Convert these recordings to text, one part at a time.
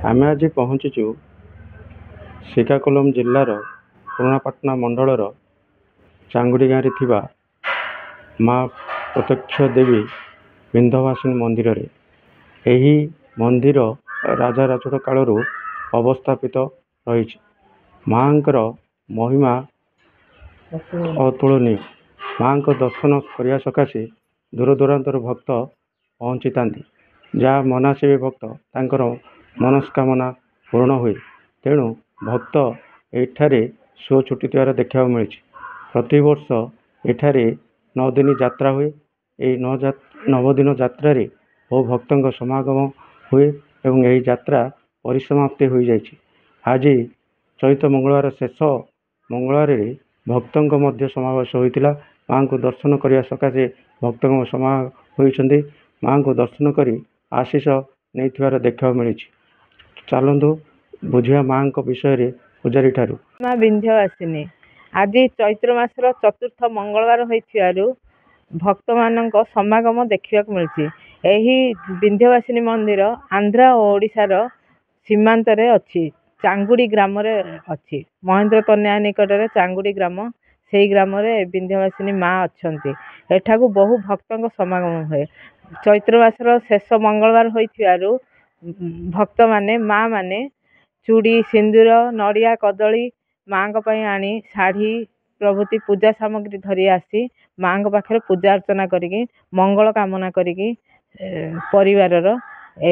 ଆମେ ଆଜି ପହଞ୍ଚିଛୁ ଶ୍ରୀକାକୁଲମ ଜିଲ୍ଲାର ପୁରୁଣାପାଟଣା ମଣ୍ଡଳର ଚାଙ୍ଗୁଡ଼ି ଗାଁରେ ଥିବା ମା ପ୍ରତ୍ୟକ୍ଷ ଦେବୀ ବିନ୍ଧ୍ୟବାସିନୀ ମନ୍ଦିରରେ। ଏହି ମନ୍ଦିର ରାଜା ରାଜୁଡ଼ କାଳରୁ ଅବସ୍ଥାପିତ ରହିଛି। ମାଙ୍କର ମହିମା ଅତୁଳନୀୟ। ମାଙ୍କ ଦର୍ଶନ କରିବା ସକାଶେ ଦୂର ଦୂରାନ୍ତର ଭକ୍ତ ପହଞ୍ଚିଥାନ୍ତି। ଯାହା ମନାସିବେ ଭକ୍ତ ତାଙ୍କର ମନସ୍କାମନା ପୂରଣ ହୁଏ। ତେଣୁ ଭକ୍ତ ଏଠାରେ ସୁଅ ଛୁଟିଥିବାର ଦେଖିବାକୁ ମିଳିଛି। ପ୍ରତିବର୍ଷ ଏଠାରେ 9 ଦିନ ଯାତ୍ରା ହୁଏ। ଏହି 9 ଦିନ ଯାତ୍ରାରେ ବହୁ ଭକ୍ତଙ୍କ ସମାଗମ ହୁଏ ଏବଂ ଏହି ଯାତ୍ରା ପରିସମାପ୍ତି ହୋଇଯାଇଛି। ଆଜି ଚୈତ୍ର ମଙ୍ଗଳବାର ଶେଷ ମଙ୍ଗଳବାରରେ ଭକ୍ତଙ୍କ ମଧ୍ୟ ସମାବେଶ ହୋଇଥିଲା। ମାଙ୍କୁ ଦର୍ଶନ କରିବା ସକାଶେ ଭକ୍ତଙ୍କ ସମାଗମ ହୋଇଛନ୍ତି। ମାଙ୍କୁ ଦର୍ଶନ କରି ଆଶୀଷ ନେଇଥିବାର ଦେଖିବାକୁ ମିଳିଛି। ଚାଲନ୍ତୁ ବୁଝିବା ମାଙ୍କ ବିଷୟରେ ପୂଜାରୀ ଠାରୁ। ମା ବିନ୍ଧ୍ୟବାସିନୀ ଆଜି ଚୈତ୍ର ମାସର ଚତୁର୍ଥ ମଙ୍ଗଳବାର ହୋଇଥିବାରୁ ଭକ୍ତମାନଙ୍କ ସମାଗମ ଦେଖିବାକୁ ମିଳିଛି। ଏହି ବିନ୍ଧ୍ୟବାସିନୀ ମନ୍ଦିର ଆନ୍ଧ୍ର ଓ ଓଡ଼ିଶାର ସୀମାନ୍ତରେ ଅଛି। ଚାଙ୍ଗୁଡ଼ି ଗ୍ରାମରେ ଅଛି। ମହେନ୍ଦ୍ର ତନୟା ନିକଟରେ ଚାଙ୍ଗୁଡ଼ି ଗ୍ରାମ, ସେହି ଗ୍ରାମରେ ବିନ୍ଧ୍ୟବାସିନୀ ମା ଅଛନ୍ତି। ଏଠାକୁ ବହୁ ଭକ୍ତଙ୍କ ସମାଗମ ହୁଏ। ଚୈତ୍ର ମାସର ଶେଷ ମଙ୍ଗଳବାର ହୋଇଥିବାରୁ ଭକ୍ତମାନେ ମା ମାନେ ଚୁଡ଼ି, ସିନ୍ଦୁର, ନଡ଼ିଆ, କଦଳୀ ମାଙ୍କ ପାଇଁ ଆଣି ଶାଢ଼ୀ ପ୍ରଭୃତି ପୂଜା ସାମଗ୍ରୀ ଧରି ଆସି ମାଙ୍କ ପାଖରେ ପୂଜା ଅର୍ଚ୍ଚନା କରିକି ମଙ୍ଗଳ କାମନା କରିକି ପରିବାରର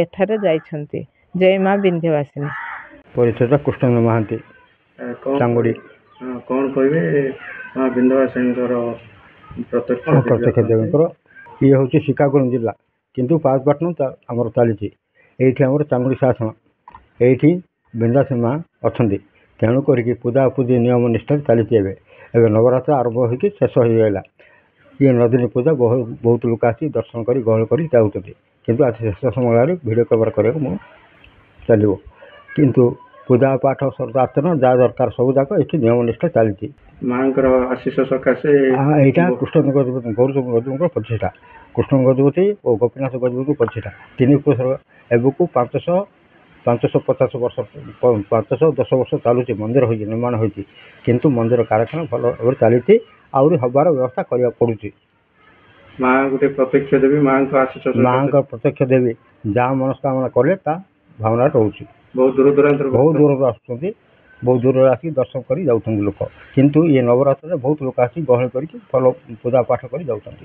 ଏଠାରେ ଯାଇଛନ୍ତି। ଜୟ ମା ବିନ୍ଧ୍ୟବାସିନୀ। ପରିଚୟ କୃଷ୍ଣ ମହାନ୍ତି, ଚାଙ୍ଗୁଡ଼ି। କ'ଣ କହିବେ ମା ବିନ୍ଧ୍ୟବାସିନୀଙ୍କର ପ୍ରତ୍ୟକ୍ଷ ଦେବୀଙ୍କର? ଇଏ ହେଉଛି ଶ୍ରୀକାକୁଲମ ଜିଲ୍ଲା, କିନ୍ତୁ ପାପପାଟଣା ଆମର ଚାଲିଛି। ଏଇଠି ଆମର ଚାଙ୍ଗୁଡ଼ି ଶାସନ, ଏଇଠି ବିନ୍ଧ୍ୟବାସିନୀ ମା ଅଛନ୍ତି। ତେଣୁ କରିକି ପୂଜାପୂଜି ନିୟମ ନିଷ୍ଠାରେ ଚାଲିଛି। ଏବେ ନବରାତ୍ର ଆରମ୍ଭ ହୋଇକି ଶେଷ ହୋଇଗଲା। ଇଏ 9 ଦିନ ପୂଜା ବହୁତ ଲୋକ ଆସି ଦର୍ଶନ କରି ଗହଳ କରି ଯାଉଛନ୍ତି। କିନ୍ତୁ ଆଜି ଶେଷ ସମୟରେ ଭିଡ଼ିଓ କଭର କରିବାକୁ ମୁଁ ଚାଲିବ। କିନ୍ତୁ ପୂଜା ପାଠ ସର୍ବାର୍ଚନା ଯାହା ଦରକାର ସବୁ ଯାକ ଏଠି ନିୟମ ନିଷ୍ଠା ଚାଲିଛି। ମାଙ୍କର ଆଶୀଷ ସକାଶେ ଏଇଟା କୃଷ୍ଣ ଗଜପତିଙ୍କ ପ୍ରତିଷ୍ଠା। କୃଷ୍ଣ ଗଜପତି ଓ ଗୋପୀନାଥ ଗଜପତିଙ୍କ ପ୍ରତିଷ୍ଠା। 3 ପୁରୁଷ ଏବେକୁ 510 ବର୍ଷ ଚାଲୁଛି। ମନ୍ଦିର ହୋଇଛି, ନିର୍ମାଣ ହୋଇଛି। କିନ୍ତୁ ମନ୍ଦିର କାରଖାନା ଭଲ ଭାବରେ ଚାଲିଛି। ଆହୁରି ହେବାର ବ୍ୟବସ୍ଥା କରିବାକୁ ପଡ଼ୁଛି। ମା ଗୋଟେ ପ୍ରତ୍ୟକ୍ଷ ଦେବୀ। ମାଙ୍କ ଆଶୀଷ ମାଙ୍କ ପ୍ରତ୍ୟକ୍ଷ ଦେବୀ ଯାହା ମନସ୍କାମନା କଲେ ତା ଭାବନା ରହୁଛି। ବହୁତ ଦୂରରୁ ଆସୁଛନ୍ତି। ବହୁତ ଦୂରରୁ ଆସିକି ଦର୍ଶନ କରି ଯାଉଛନ୍ତି ଲୋକ। କିନ୍ତୁ ଇଏ ନବରାତ୍ରରେ ବହୁତ ଲୋକ ଆସି ଗହଳି କରିକି ଭଲ ପୂଜା ପାଠ କରି ଯାଉଛନ୍ତି।